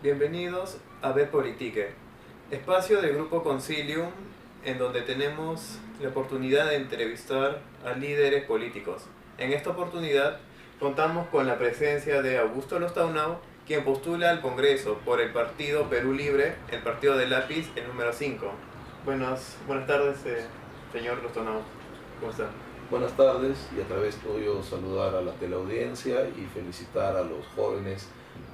Bienvenidos a Ver Politique, espacio del Grupo Concilium en donde tenemos la oportunidad de entrevistar a líderes políticos. En esta oportunidad contamos con la presencia de Augusto Lostaunau, quien postula al Congreso por el partido Perú Libre, el partido de lápiz, el número 5. Buenas tardes, señor Lostaunau. ¿Cómo está? Buenas tardes, y a través tuyo saludar a la teleaudiencia y felicitar a los jóvenes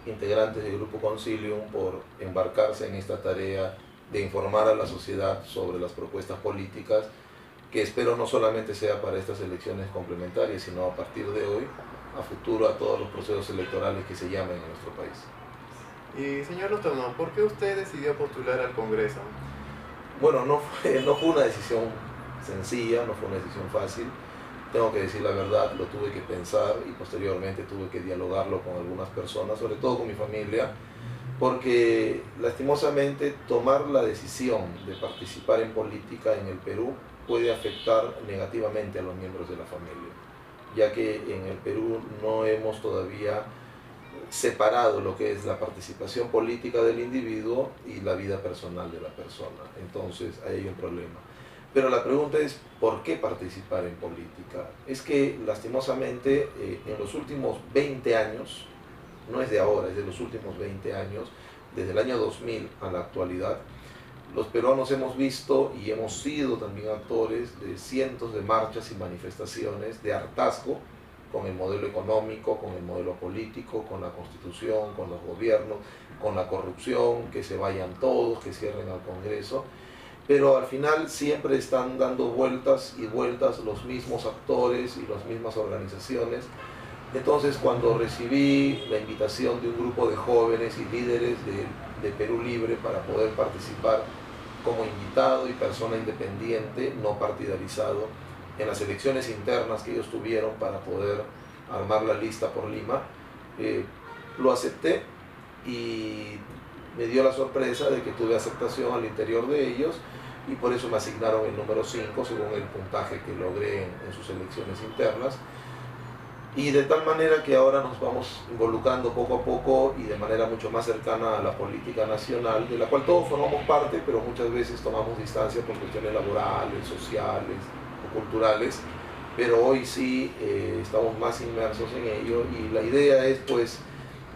integrantes del Grupo Concilium por embarcarse en esta tarea de informar a la sociedad sobre las propuestas políticas, que espero no solamente sea para estas elecciones complementarias, sino a partir de hoy, a futuro, a todos los procesos electorales que se llamen en nuestro país. Y señor Lostaunau, ¿por qué usted decidió postular al Congreso? Bueno, no fue una decisión sencilla, no fue una decisión fácil. Tengo que decir la verdad, lo tuve que pensar y posteriormente tuve que dialogarlo con algunas personas, sobre todo con mi familia, porque lastimosamente tomar la decisión de participar en política en el Perú puede afectar negativamente a los miembros de la familia, ya que en el Perú no hemos todavía separado lo que es la participación política del individuo y la vida personal de la persona. Entonces ahí hay un problema. Pero la pregunta es, ¿por qué participar en política? Es que lastimosamente en los últimos 20 años, no es de ahora, es de los últimos 20 años, desde el año 2000 a la actualidad, los peruanos hemos visto y hemos sido también actores de cientos de marchas y manifestaciones de hartazgo con el modelo económico, con el modelo político, con la constitución, con los gobiernos, con la corrupción, que se vayan todos, que cierren al Congreso. Pero al final siempre están dando vueltas y vueltas los mismos actores y las mismas organizaciones. Entonces, cuando recibí la invitación de un grupo de jóvenes y líderes de Perú Libre para poder participar como invitado y persona independiente, no partidarizado, en las elecciones internas que ellos tuvieron para poder armar la lista por Lima, lo acepté y me dio la sorpresa de que tuve aceptación al interior de ellos, y por eso me asignaron el número 5 según el puntaje que logré en sus elecciones internas. Y de tal manera que ahora nos vamos involucrando poco a poco y de manera mucho más cercana a la política nacional, de la cual todos formamos parte, pero muchas veces tomamos distancia por cuestiones laborales, sociales o culturales, pero hoy sí estamos más inmersos en ello, y la idea es, pues,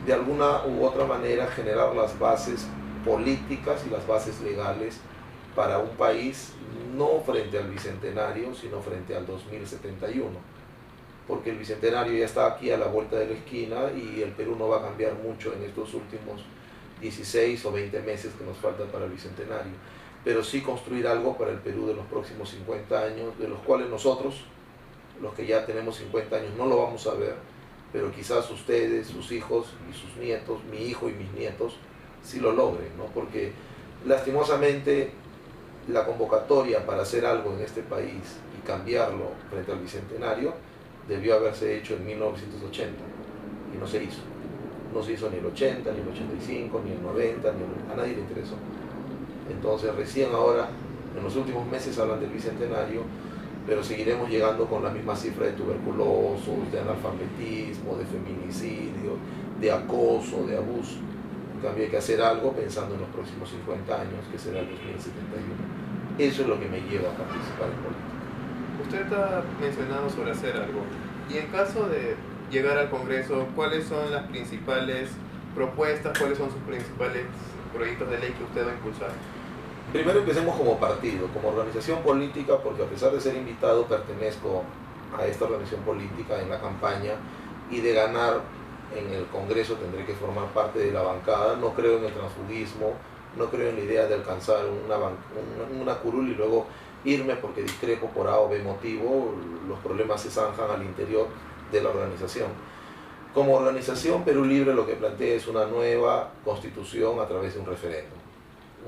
de alguna u otra manera generar las bases políticas y las bases legales para un país, no frente al Bicentenario, sino frente al 2071, porque el Bicentenario ya está aquí a la vuelta de la esquina y el Perú no va a cambiar mucho en estos últimos 16 o 20 meses que nos faltan para el Bicentenario, pero sí construir algo para el Perú de los próximos 50 años, de los cuales nosotros, los que ya tenemos 50 años, no lo vamos a ver, pero quizás ustedes, sus hijos y sus nietos, mi hijo y mis nietos, sí lo logren, ¿no? Porque lastimosamente la convocatoria para hacer algo en este país y cambiarlo frente al Bicentenario debió haberse hecho en 1980 y no se hizo. No se hizo ni el 80, ni el 85, ni el 90, a nadie le interesó. Entonces recién ahora, en los últimos meses hablan del Bicentenario, pero seguiremos llegando con la misma cifra de tuberculosos, de analfabetismo, de feminicidio, de acoso, de abuso. En cambio hay que hacer algo pensando en los próximos 50 años, que será el 2071. Eso es lo que me lleva a participar en política. Usted ha mencionado sobre hacer algo, y en caso de llegar al Congreso, ¿cuáles son las principales propuestas, cuáles son sus principales proyectos de ley que usted va a impulsar? Primero empecemos como partido, como organización política, porque a pesar de ser invitado pertenezco a esta organización política en la campaña, y de ganar en el Congreso tendré que formar parte de la bancada. No creo en el transfugismo, no creo en la idea de alcanzar una curul y luego irme porque discrepo por A o B motivo. Los problemas se zanjan al interior de la organización. Como organización Perú Libre lo que plantea es una nueva constitución a través de un referéndum.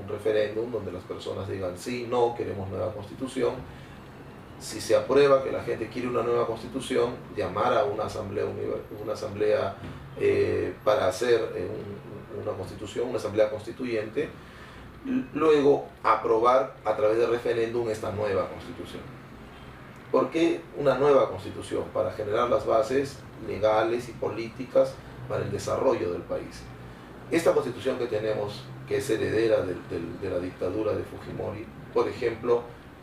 Un referéndum donde las personas digan sí, no, queremos nueva constitución. Si se aprueba que la gente quiere una nueva constitución, llamar a una asamblea para hacer una constitución, una asamblea constituyente, luego aprobar a través de referéndum esta nueva constitución. ¿Por qué una nueva constitución? Para generar las bases legales y políticas para el desarrollo del país. Esta constitución que tenemos, que es heredera de la dictadura de Fujimori, por ejemplo,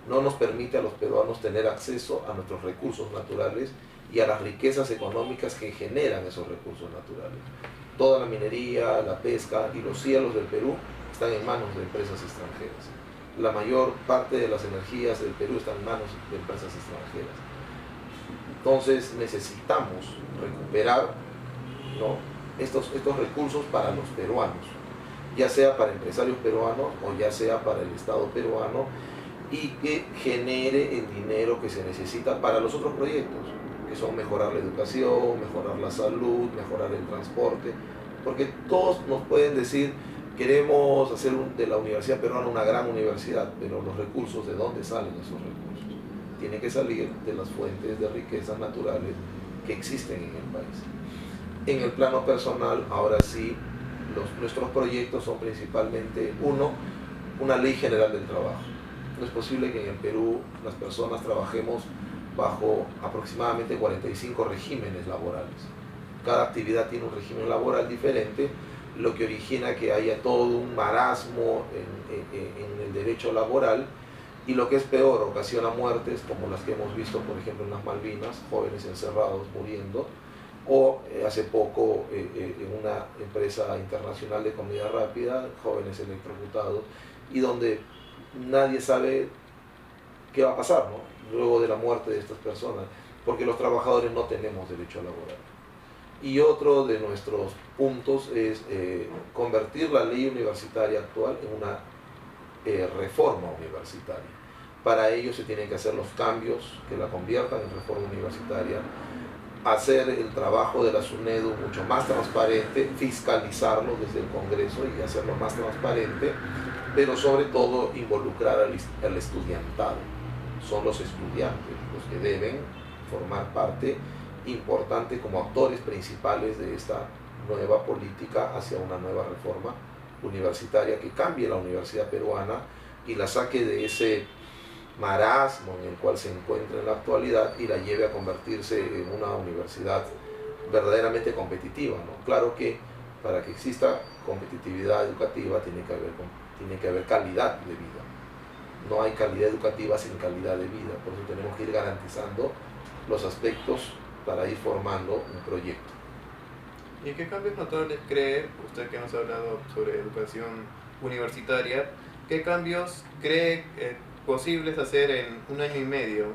no nos permite a los peruanos tener acceso a nuestros recursos naturales y a las riquezas económicas que generan esos recursos naturales. Toda la minería, la pesca y los cielos del Perú están en manos de empresas extranjeras. La mayor parte de las energías del Perú están en manos de empresas extranjeras. Entonces necesitamos recuperar, ¿no?, estos recursos para los peruanos, ya sea para empresarios peruanos o ya sea para el Estado peruano, y que genere el dinero que se necesita para los otros proyectos, que son mejorar la educación, mejorar la salud, mejorar el transporte, porque todos nos pueden decir: queremos hacer de la Universidad Peruana una gran universidad, pero los recursos, ¿de dónde salen esos recursos? Tienen que salir de las fuentes de riquezas naturales que existen en el país. En el plano personal, ahora sí, nuestros proyectos son principalmente, uno, una ley general del trabajo. No es posible que en el Perú las personas trabajemos bajo aproximadamente 45 regímenes laborales. Cada actividad tiene un régimen laboral diferente, lo que origina que haya todo un marasmo en el derecho laboral, y lo que es peor, ocasiona muertes como las que hemos visto, por ejemplo, en las Malvinas, jóvenes encerrados muriendo, o hace poco en una empresa internacional de comida rápida, jóvenes electrocutados, y donde nadie sabe qué va a pasar, ¿no?, luego de la muerte de estas personas, porque los trabajadores no tenemos derecho laboral. Y otro de nuestros puntos es convertir la ley universitaria actual en una reforma universitaria. Para ello se tienen que hacer los cambios que la conviertan en reforma universitaria, hacer el trabajo de la SUNEDU mucho más transparente, fiscalizarlo desde el Congreso y hacerlo más transparente, pero sobre todo involucrar al estudiantado. Son los estudiantes los que deben formar parte importante como actores principales de esta nueva política hacia una nueva reforma universitaria que cambie la universidad peruana y la saque de ese marasmo en el cual se encuentra en la actualidad y la lleve a convertirse en una universidad verdaderamente competitiva, ¿no? Claro que para que exista competitividad educativa tiene que haber calidad de vida. No hay calidad educativa sin calidad de vida, por eso tenemos que ir garantizando los aspectos para ir formando un proyecto. ¿Y qué cambios notables cree, usted que nos ha hablado sobre educación universitaria, qué cambios cree posibles hacer en un año y medio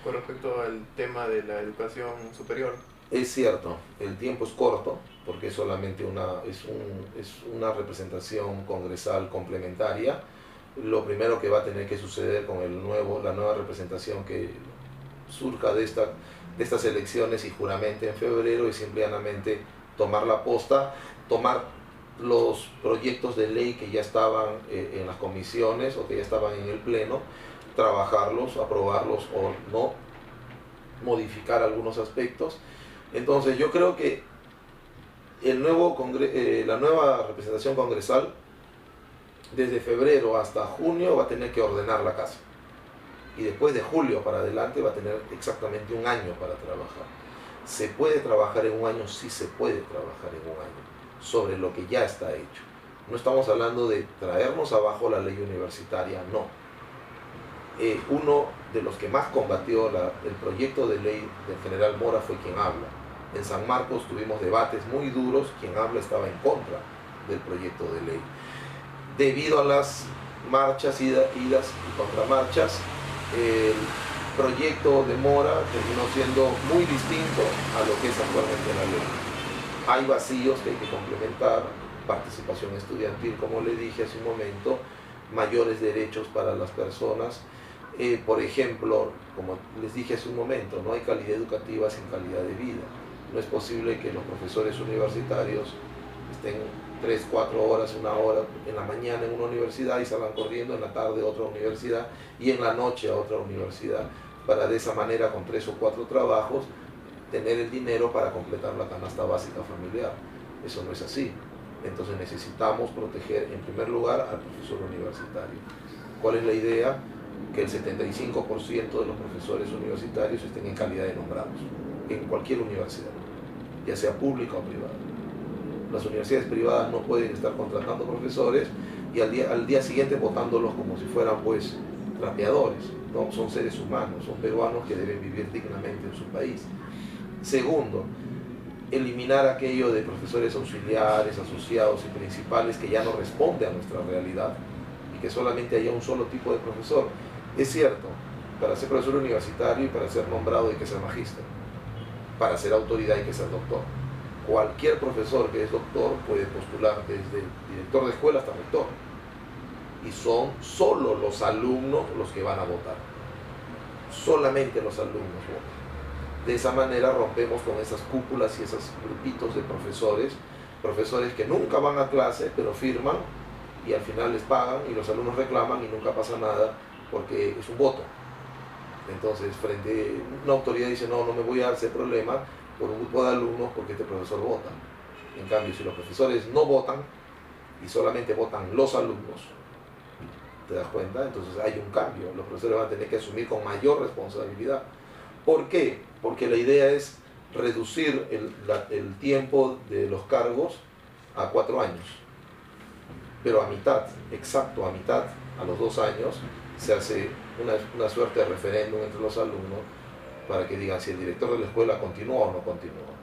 con respecto al tema de la educación superior? Es cierto, el tiempo es corto, porque es solamente una representación congresal complementaria. Lo primero que va a tener que suceder con la nueva representación que surja de estas elecciones y juramente en febrero es simplemente tomar la posta, tomar los proyectos de ley que ya estaban en las comisiones o que ya estaban en el pleno, trabajarlos, aprobarlos o no, modificar algunos aspectos. Entonces yo creo que la nueva representación congresal desde febrero hasta junio va a tener que ordenar la casa, y después de julio para adelante va a tener exactamente un año para trabajar. ¿Se puede trabajar en un año? Sí, se puede trabajar en un año sobre lo que ya está hecho. No estamos hablando de traernos abajo la ley universitaria, no. Uno de los que más combatió el proyecto de ley del general Mora fue quien habla. En San Marcos tuvimos debates muy duros, quien habla estaba en contra del proyecto de ley. Debido a las marchas, idas y contramarchas, el proyecto de Mora terminó siendo muy distinto a lo que es actualmente la ley. Hay vacíos que hay que complementar: participación estudiantil, como le dije hace un momento, mayores derechos para las personas. Por ejemplo, como les dije hace un momento, no hay calidad educativa sin calidad de vida. No es posible que los profesores universitarios estén 3, 4 horas, 1 hora en la mañana en una universidad y salgan corriendo en la tarde a otra universidad y en la noche a otra universidad, para de esa manera, con 3 o 4 trabajos, tener el dinero para completar la canasta básica familiar. Eso no es así. Entonces necesitamos proteger en primer lugar al profesor universitario. ¿Cuál es la idea? Que el 75% de los profesores universitarios estén en calidad de nombrados en cualquier universidad, ya sea pública o privada. Las universidades privadas no pueden estar contratando profesores y al día siguiente votándolos como si fueran pues trapeadores, ¿no? Son seres humanos, son peruanos que deben vivir dignamente en su país. Segundo, eliminar aquello de profesores auxiliares, asociados y principales que ya no responde a nuestra realidad y que solamente haya un solo tipo de profesor. Es cierto, para ser profesor universitario y para ser nombrado hay que ser magíster, para ser autoridad hay que ser doctor. Cualquier profesor que es doctor puede postular desde director de escuela hasta rector. Y son solo los alumnos los que van a votar. Solamente los alumnos votan. De esa manera rompemos con esas cúpulas y esos grupitos de profesores que nunca van a clase, pero firman y al final les pagan y los alumnos reclaman y nunca pasa nada porque es un voto. Entonces, frente a una autoridad dice, no me voy a hacer problema por un grupo de alumnos porque este profesor vota. En cambio, si los profesores no votan y solamente votan los alumnos, ¿te das cuenta? Entonces hay un cambio. Los profesores van a tener que asumir con mayor responsabilidad. ¿Por qué? Porque la idea es reducir el tiempo de los cargos a 4 años. Pero a mitad, exacto a mitad, a los 2 años, se hace una suerte de referéndum entre los alumnos para que digan si el director de la escuela continúa o no continúa,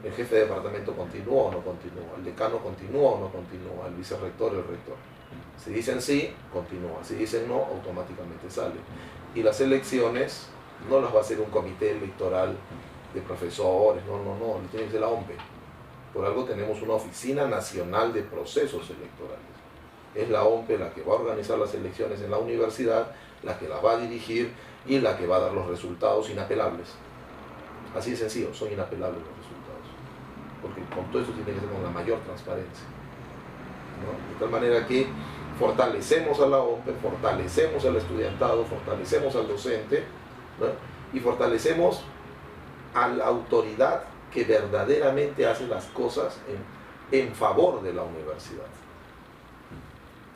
el jefe de departamento continúa o no continúa, el decano continúa o no continúa, el vicerrector o el rector. Si dicen sí, continúa, si dicen no, automáticamente sale. Y las elecciones no las va a hacer un comité electoral de profesores, no, lo tiene que ser la OMPE. Por algo tenemos una Oficina Nacional de Procesos Electorales. Es la OMPE la que va a organizar las elecciones en la universidad, la que la va a dirigir y la que va a dar los resultados inapelables. Así de sencillo, son inapelables los resultados. Porque con todo eso tiene que ser con la mayor transparencia, ¿no? De tal manera que fortalecemos a la OMPE, fortalecemos al estudiantado, fortalecemos al docente, ¿no? Y fortalecemos a la autoridad que verdaderamente hace las cosas en favor de la universidad.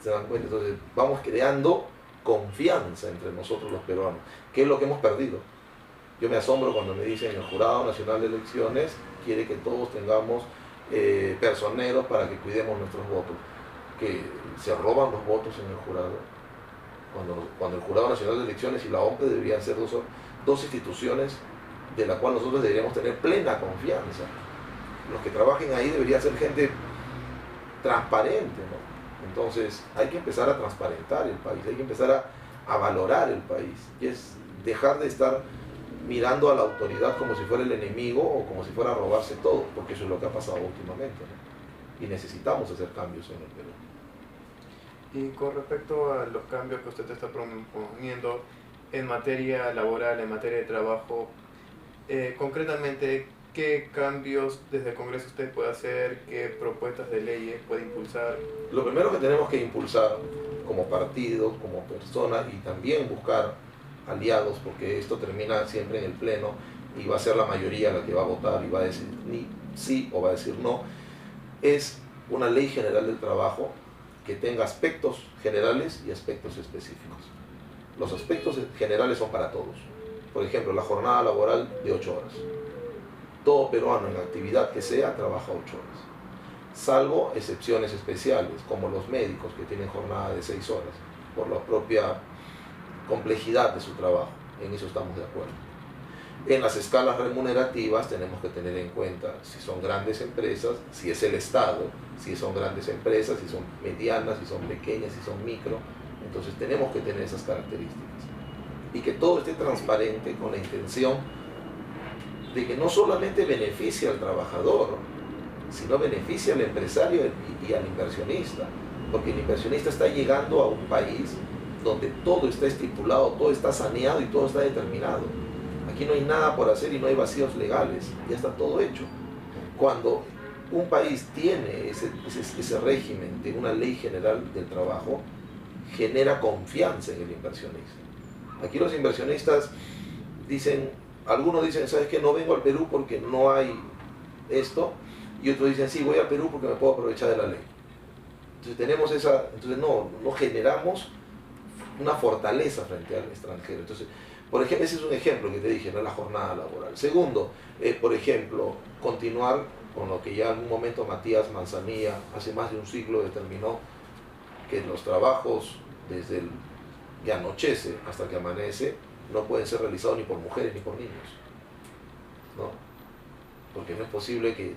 ¿Se dan cuenta? Entonces vamos creando confianza entre nosotros los peruanos, que es lo que hemos perdido. Yo me asombro cuando me dicen el Jurado Nacional de Elecciones quiere que todos tengamos personeros para que cuidemos nuestros votos, que se roban los votos en el jurado, cuando el Jurado Nacional de Elecciones y la OMPE deberían ser dos instituciones de la cual nosotros deberíamos tener plena confianza. Los que trabajen ahí deberían ser gente transparente, ¿no? Entonces hay que empezar a transparentar el país, hay que empezar a valorar el país, y es dejar de estar mirando a la autoridad como si fuera el enemigo o como si fuera a robarse todo, porque eso es lo que ha pasado últimamente, ¿no? Y necesitamos hacer cambios en el Perú. Y con respecto a los cambios que usted está proponiendo en materia laboral, en materia de trabajo, concretamente, ¿qué cambios desde el Congreso usted puede hacer? ¿Qué propuestas de leyes puede impulsar? Lo primero que tenemos que impulsar como partido, como persona, y también buscar aliados, porque esto termina siempre en el Pleno y va a ser la mayoría la que va a votar y va a decir ni sí o va a decir no, es una ley general del trabajo que tenga aspectos generales y aspectos específicos. Los aspectos generales son para todos. Por ejemplo, la jornada laboral de 8 horas. Todo peruano en actividad que sea trabaja 8 horas, salvo excepciones especiales, como los médicos que tienen jornada de 6 horas, por la propia complejidad de su trabajo. En eso estamos de acuerdo. En las escalas remunerativas tenemos que tener en cuenta si son grandes empresas, si es el Estado, si son grandes empresas, si son medianas, si son pequeñas, si son micro. Entonces tenemos que tener esas características. Y que todo esté transparente con la intención de que no solamente beneficie al trabajador, sino beneficie al empresario y al inversionista. Porque el inversionista está llegando a un país donde todo está estipulado, todo está saneado y todo está determinado. Aquí no hay nada por hacer y no hay vacíos legales, ya está todo hecho. Cuando un país tiene ese régimen de una ley general del trabajo, genera confianza en el inversionista. Aquí los inversionistas dicen, algunos dicen, ¿sabes qué? No vengo al Perú porque no hay esto, y otros dicen, sí, voy al Perú porque me puedo aprovechar de la ley. Entonces tenemos entonces no generamos una fortaleza frente al extranjero. Entonces, por ejemplo, ese es un ejemplo que te dije, ¿no? La jornada laboral. Segundo, por ejemplo, continuar con lo que ya en algún momento Matías Manzanilla hace más de un siglo determinó que los trabajos desde el que anochece hasta que amanece no pueden ser realizados ni por mujeres ni por niños, ¿no? Porque no es posible que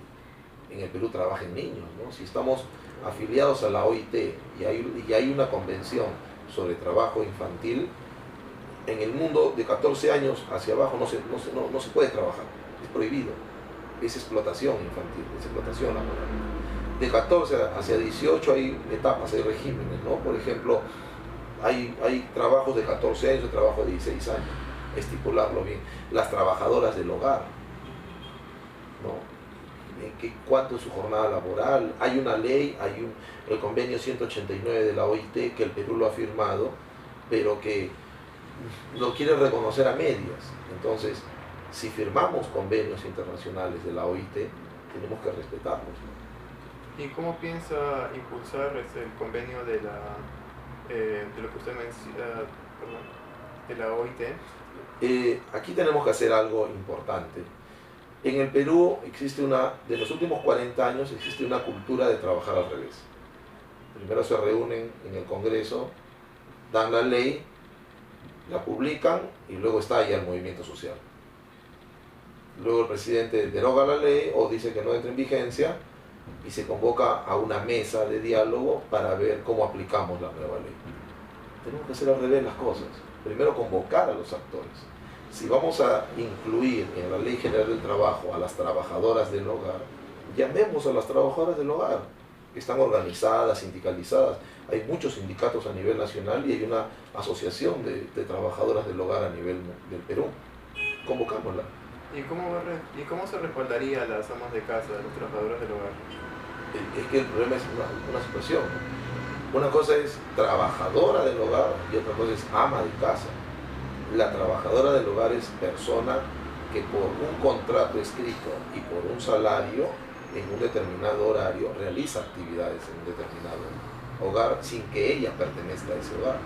en el Perú trabajen niños, ¿no? Si estamos afiliados a la OIT y hay una convención sobre trabajo infantil, en el mundo de 14 años hacia abajo no se puede trabajar, es prohibido, es explotación infantil, es explotación laboral. De 14 hacia 18 hay etapas, hay regímenes, ¿no? Por ejemplo, hay trabajos de 14 años, de trabajo de 16 años, estipularlo bien. Las trabajadoras del hogar, ¿no? ¿Cuánto es su jornada laboral? Hay una ley, el convenio 189 de la OIT, que el Perú lo ha firmado, pero que lo quiere reconocer a medias. Entonces, si firmamos convenios internacionales de la OIT, tenemos que respetarlos, ¿no? ¿Y cómo piensa impulsar el convenio de lo que usted menciona, de la OIT? Aquí tenemos que hacer algo importante. En el Perú existe de los últimos 40 años, existe una cultura de trabajar al revés. Primero se reúnen en el Congreso, dan la ley, la publican y luego estalla el movimiento social. Luego el presidente deroga la ley o dice que no entra en vigencia y se convoca a una mesa de diálogo para ver cómo aplicamos la nueva ley. Tenemos que hacer al revés las cosas. Primero convocar a los actores. Si vamos a incluir en la Ley General del Trabajo a las trabajadoras del hogar, llamemos a las trabajadoras del hogar, que están organizadas, sindicalizadas. Hay muchos sindicatos a nivel nacional y hay una asociación de trabajadoras del hogar a nivel del Perú. Convocámosla. ¿Y cómo se respaldaría a las amas de casa, a las trabajadoras del hogar? Es que el problema es una situación. Una cosa es trabajadora del hogar y otra cosa es ama de casa. La trabajadora del hogar es persona que por un contrato escrito y por un salario en un determinado horario realiza actividades en un determinado hogar sin que ella pertenezca a ese hogar.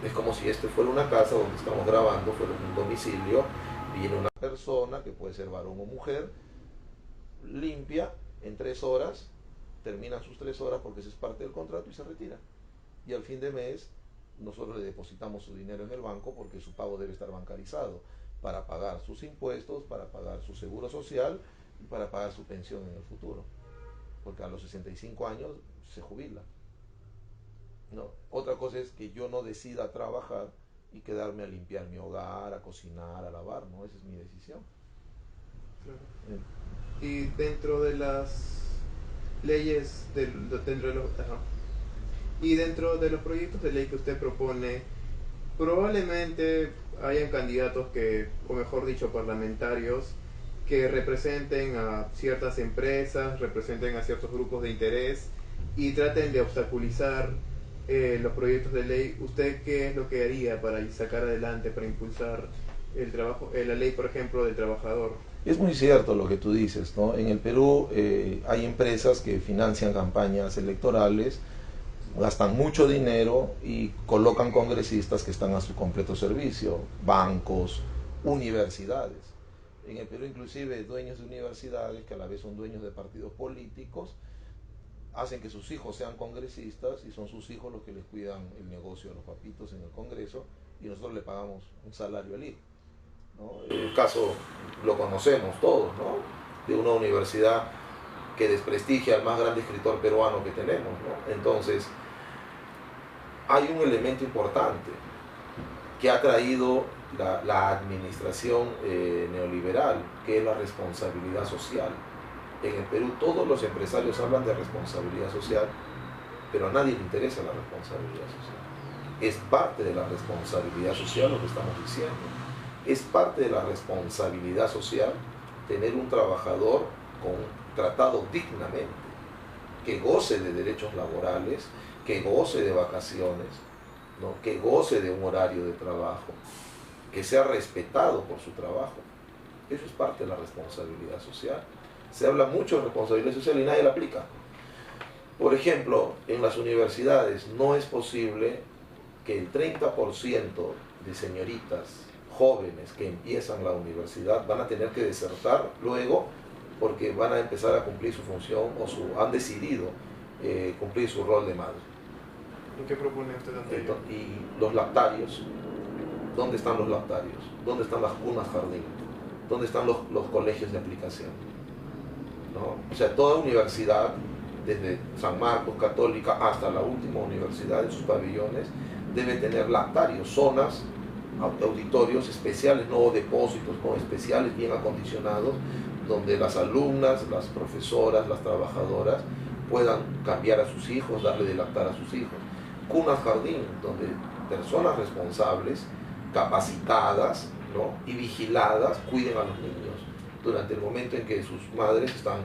Es como si este fuera una casa donde estamos grabando, fuera un domicilio, viene una persona que puede ser varón o mujer, limpia en 3 horas, terminan sus 3 horas porque esa es parte del contrato y se retira. Y al fin de mes nosotros le depositamos su dinero en el banco porque su pago debe estar bancarizado para pagar sus impuestos, para pagar su seguro social y para pagar su pensión en el futuro. Porque a los 65 años se jubila, ¿no? Otra cosa es que yo no decida trabajar y quedarme a limpiar mi hogar, a cocinar, a lavar, ¿no? Esa es mi decisión. Claro. Y dentro de las leyes, dentro de los proyectos de ley que usted propone, probablemente hayan candidatos o mejor dicho, parlamentarios, que representen a ciertas empresas, representen a ciertos grupos de interés y traten de obstaculizar los proyectos de ley. ¿Usted qué es lo que haría para sacar adelante, para impulsar el trabajo, la ley, por ejemplo, del trabajador? Es muy cierto lo que tú dices, ¿no? En el Perú hay empresas que financian campañas electorales, gastan mucho dinero y colocan congresistas que están a su completo servicio, bancos, universidades. En el Perú inclusive dueños de universidades que a la vez son dueños de partidos políticos hacen que sus hijos sean congresistas y son sus hijos los que les cuidan el negocio de los papitos en el Congreso y nosotros le pagamos un salario al hijo, ¿no? El caso lo conocemos todos, ¿no? De una universidad que desprestigia al más grande escritor peruano que tenemos, ¿no? Entonces, hay un elemento importante que ha traído la administración neoliberal, que es la responsabilidad social. En el Perú todos los empresarios hablan de responsabilidad social, pero a nadie le interesa la responsabilidad social. Es parte de la responsabilidad social lo que estamos diciendo. Es parte de la responsabilidad social tener un trabajador tratado dignamente, que goce de derechos laborales, que goce de vacaciones, ¿no? Que goce de un horario de trabajo, que sea respetado por su trabajo. Eso es parte de la responsabilidad social. Se habla mucho de responsabilidad social y nadie la aplica. Por ejemplo, en las universidades no es posible que el 30% de señoritas jóvenes que empiezan la universidad van a tener que desertar luego porque van a empezar a cumplir su función han decidido cumplir su rol de madre. ¿Y qué propone usted ante ello? Y los lactarios, ¿dónde están los lactarios? ¿Dónde están las cunas jardín? ¿Dónde están los colegios de aplicación? ¿No? O sea, toda universidad, desde San Marcos, Católica, hasta la última universidad en sus pabellones, debe tener lactarios, zonas, auditorios especiales, no depósitos, no especiales, bien acondicionados, donde las alumnas, las profesoras, las trabajadoras puedan cambiar a sus hijos, darle de lactar a sus hijos. Cunas jardín, donde personas responsables, capacitadas, ¿no?, y vigiladas cuiden a los niños durante el momento en que sus madres están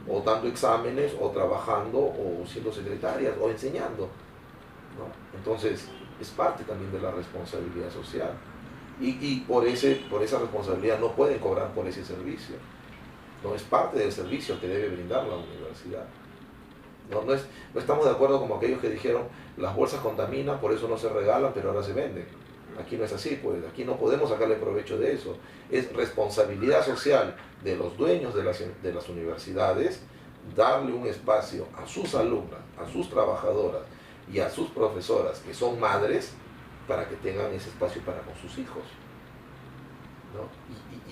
o dando exámenes, o trabajando, o siendo secretarias, o enseñando, ¿no? Entonces, es parte también de la responsabilidad social. Y por esa responsabilidad no pueden cobrar por ese servicio. No es parte del servicio que debe brindar la universidad. No estamos de acuerdo como aquellos que dijeron las bolsas contaminan, por eso no se regalan, pero ahora se venden. Aquí no es así, pues aquí no podemos sacarle provecho de eso. Es responsabilidad social de los dueños de las universidades darle un espacio a sus alumnas, a sus trabajadoras y a sus profesoras que son madres para que tengan ese espacio para con sus hijos, ¿no?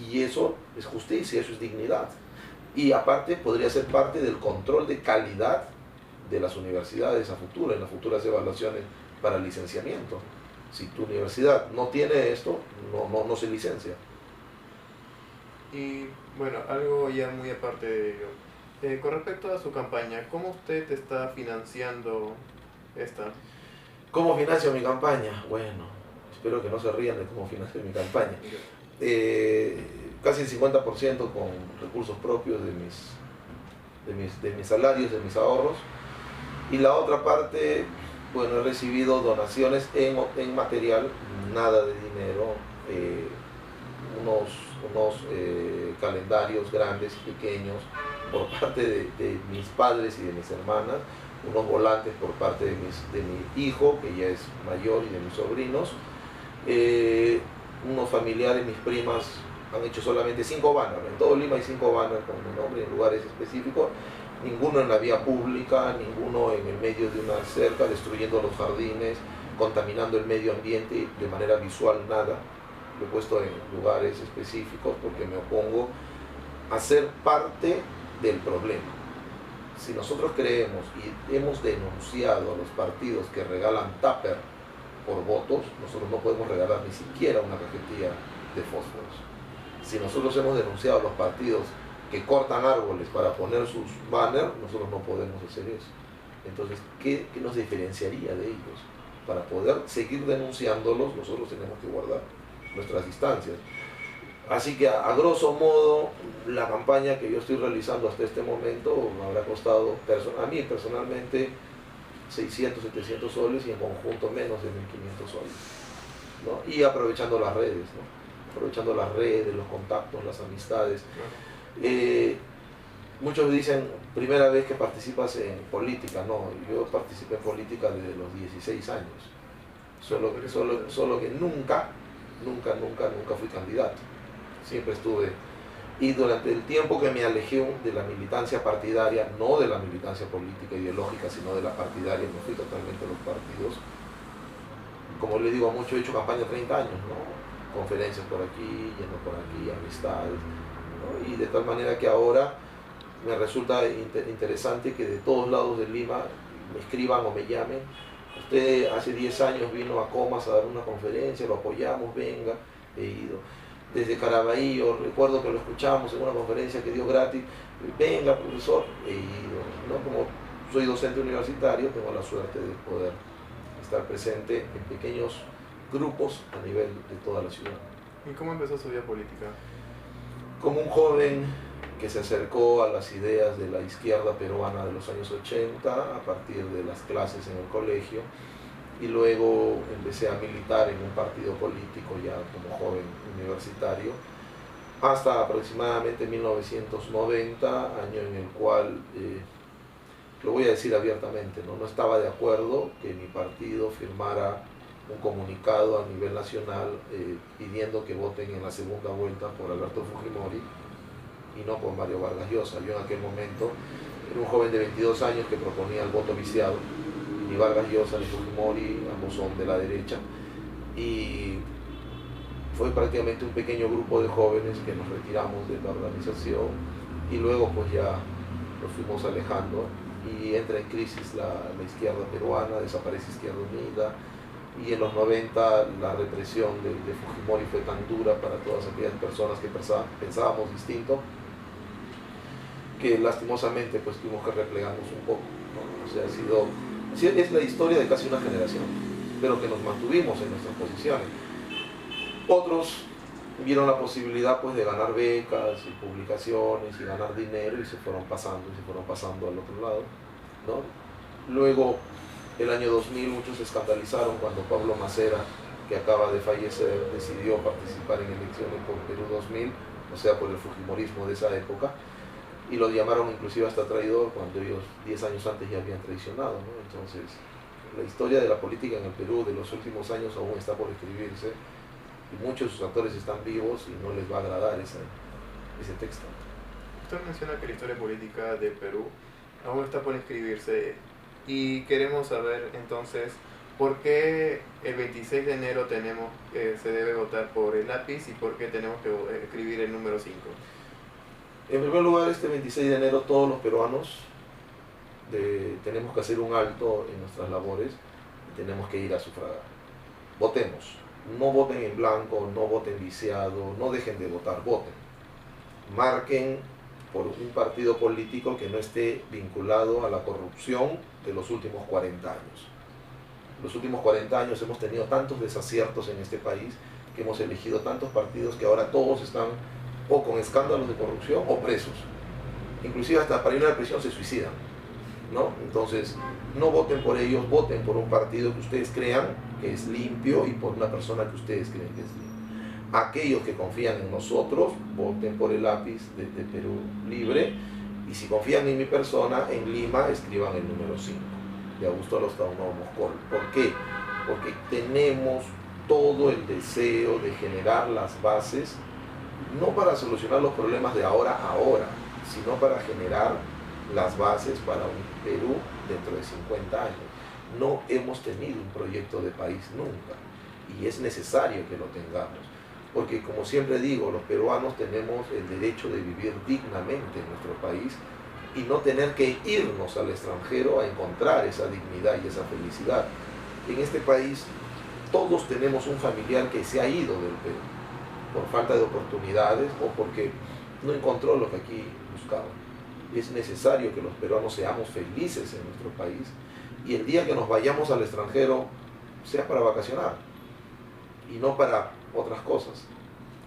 Y eso es justicia, eso es dignidad. Y aparte podría ser parte del control de calidad de las universidades a futuro, en las futuras evaluaciones para el licenciamiento. Si tu universidad no tiene esto, no se licencia. Y bueno, algo ya muy aparte de ello. Con respecto a su campaña, ¿cómo usted está financiando esta? ¿Cómo financio mi campaña? Bueno, espero que no se rían de cómo financio mi campaña. Casi el 50% con recursos propios de mis salarios, de mis ahorros. Y la otra parte, bueno, he recibido donaciones en material, nada de dinero, unos calendarios grandes y pequeños por parte de mis padres y de mis hermanas, unos volantes por parte de mi hijo, que ya es mayor, y de mis sobrinos, unos familiares, mis primas, han hecho solamente 5 banners, en todo Lima hay 5 banners con mi nombre en lugares específicos, ninguno en la vía pública, ninguno en el medio de una cerca, destruyendo los jardines, contaminando el medio ambiente de manera visual, nada. Lo he puesto en lugares específicos porque me opongo a ser parte del problema. Si nosotros creemos y hemos denunciado a los partidos que regalan tupper por votos, nosotros no podemos regalar ni siquiera una cajetilla de fósforos. Si nosotros hemos denunciado a los partidos que cortan árboles para poner sus banners, nosotros no podemos hacer eso. Entonces, ¿qué nos diferenciaría de ellos? Para poder seguir denunciándolos, nosotros tenemos que guardar nuestras distancias. Así que a grosso modo, la campaña que yo estoy realizando hasta este momento me habrá costado a mí personalmente 600, 700 soles, y en conjunto menos de 1.500 soles, ¿no? Y aprovechando las redes, ¿no? Aprovechando las redes, los contactos, las amistades. Muchos dicen, primera vez que participas en política. No, yo participé en política desde los 16 años, solo que nunca fui candidato, siempre estuve. Y durante el tiempo que me alejé de la militancia partidaria, no de la militancia política ideológica, sino de la partidaria, me fui totalmente a los partidos. Como les digo a muchos, he hecho campaña 30 años, ¿no? Conferencias por aquí, yendo por aquí, amistades, ¿no? Y de tal manera que ahora me resulta interesante que de todos lados de Lima me escriban o me llamen. Usted hace 10 años vino a Comas a dar una conferencia, lo apoyamos, venga. He ido. Desde Caraballo, recuerdo que lo escuchamos en una conferencia que dio gratis, venga profesor, he ido, ¿no? Como soy docente universitario, tengo la suerte de poder estar presente en pequeños grupos a nivel de toda la ciudad. ¿Y cómo empezó su vida política? Como un joven que se acercó a las ideas de la izquierda peruana de los años 80 a partir de las clases en el colegio, y luego empecé a militar en un partido político ya como joven universitario, hasta aproximadamente 1990, año en el cual, lo voy a decir abiertamente, no estaba de acuerdo que mi partido firmara un comunicado a nivel nacional pidiendo que voten en la segunda vuelta por Alberto Fujimori, y no por Mario Vargas Llosa. Yo en aquel momento era un joven de 22 años que proponía el voto viciado. Ni Vargas Llosa ni Fujimori, ambos son de la derecha, y fue prácticamente un pequeño grupo de jóvenes que nos retiramos de la organización y luego pues ya nos fuimos alejando y entra en crisis la izquierda peruana, desaparece Izquierda Unida, y en los 90 la represión de Fujimori fue tan dura para todas aquellas personas que pensábamos distinto, que lastimosamente pues tuvimos que replegarnos un poco, ¿no? O sea, es la historia de casi una generación, pero que nos mantuvimos en nuestras posiciones. Otros vieron la posibilidad pues de ganar becas y publicaciones y ganar dinero y se fueron pasando al otro lado, ¿no? Luego, el año 2000, muchos se escandalizaron cuando Pablo Macera, que acaba de fallecer, decidió participar en elecciones por Perú 2000, o sea, por el fujimorismo de esa época, y lo llamaron inclusive hasta traidor cuando ellos 10 años antes ya habían traicionado, ¿no? Entonces, la historia de la política en el Perú de los últimos años aún está por escribirse, y muchos de sus actores están vivos y no les va a agradar ese texto. Usted menciona que la historia política del Perú aún está por escribirse y queremos saber entonces por qué el 26 de enero se debe votar por el lápiz y por qué tenemos que escribir el número 5. En primer lugar, este 26 de enero todos los peruanos tenemos que hacer un alto en nuestras labores y tenemos que ir a sufragar. Votemos. No voten en blanco, no voten viciado, no dejen de votar, voten. Marquen por un partido político que no esté vinculado a la corrupción de los últimos 40 años. Los últimos 40 años hemos tenido tantos desaciertos en este país que hemos elegido tantos partidos que ahora todos están o con escándalos de corrupción o presos. Inclusive hasta para ir a la prisión se suicidan, ¿no? Entonces, no voten por ellos, voten por un partido que ustedes crean que es limpio y por una persona que ustedes creen que es limpia. Aquellos que confían en nosotros, voten por el lápiz de Perú Libre, y si confían en mi persona, en Lima, escriban el número 5, de Augusto Lostauno Moscol. ¿Por qué? Porque tenemos todo el deseo de generar las bases, no para solucionar los problemas de ahora, sino para generar las bases para un Perú dentro de 50 años. No hemos tenido un proyecto de país nunca, y es necesario que lo tengamos, porque como siempre digo, los peruanos tenemos el derecho de vivir dignamente en nuestro país y no tener que irnos al extranjero a encontrar esa dignidad y esa felicidad. En este país todos tenemos un familiar que se ha ido del Perú por falta de oportunidades o porque no encontró lo que aquí buscaba. Es necesario que los peruanos seamos felices en nuestro país, y el día que nos vayamos al extranjero sea para vacacionar y no para otras cosas,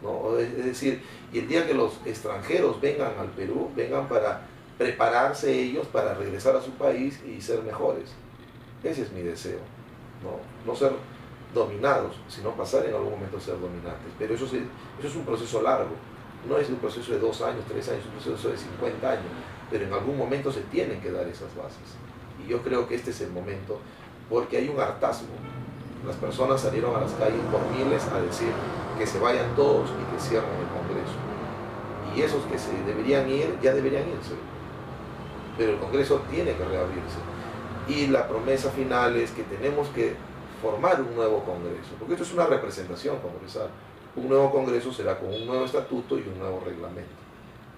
¿no? Es decir, y el día que los extranjeros vengan al Perú, vengan para prepararse ellos para regresar a su país y ser mejores. Ese es mi deseo, no ser dominados, sino pasar en algún momento a ser dominantes. Pero eso es un proceso largo, no es un proceso de 2 años, 3 años, es un proceso de 50 años, pero en algún momento se tienen que dar esas bases. Y yo creo que este es el momento, porque hay un hartazgo. Las personas salieron a las calles por miles a decir que se vayan todos y que cierren el Congreso. Y esos que se deberían ir, ya deberían irse. Pero el Congreso tiene que reabrirse. Y la promesa final es que tenemos que formar un nuevo Congreso, porque esto es una representación congresal. Un nuevo Congreso será con un nuevo estatuto y un nuevo reglamento,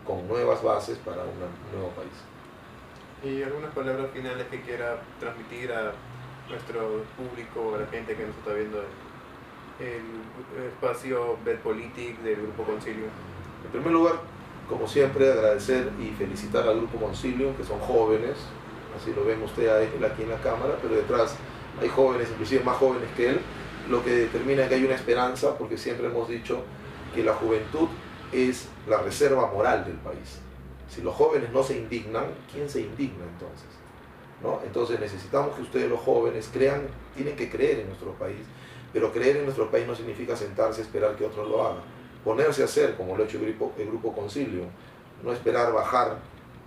con nuevas bases para un nuevo país. ¿Y algunas palabras finales que quiera transmitir a nuestro público, a la gente que nos está viendo en el espacio Belpolitik del Grupo Concilium? En primer lugar, como siempre, agradecer y felicitar al Grupo Concilium, que son jóvenes, así lo ven usted a él aquí en la cámara, pero detrás hay jóvenes, inclusive más jóvenes que él, lo que determina que hay una esperanza, porque siempre hemos dicho que la juventud es la reserva moral del país. Si los jóvenes no se indignan, ¿quién se indigna entonces? ¿No? Entonces necesitamos que ustedes los jóvenes crean, tienen que creer en nuestro país, pero creer en nuestro país no significa sentarse y esperar que otros lo hagan. Ponerse a hacer, como lo ha hecho el Grupo Concilium, no esperar bajar,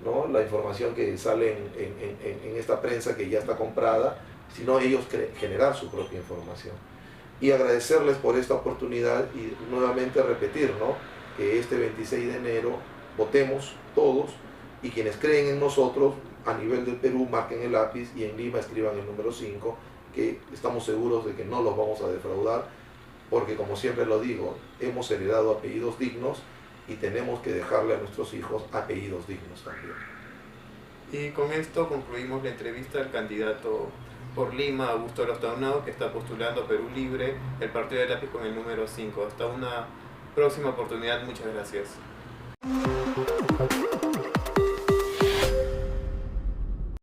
¿no?, la información que sale en esta prensa que ya está comprada, sino ellos generar su propia información. Y agradecerles por esta oportunidad y nuevamente repetir, ¿no?, que este 26 de enero votemos todos y quienes creen en nosotros a nivel del Perú marquen el lápiz y en Lima escriban el número 5, que estamos seguros de que no los vamos a defraudar, porque como siempre lo digo, hemos heredado apellidos dignos y tenemos que dejarle a nuestros hijos apellidos dignos también. Y con esto concluimos la entrevista al candidato por Lima, Augusto Rostaugnado, que está postulando Perú Libre, el partido de lápiz con el número 5. Hasta una próxima oportunidad, muchas gracias.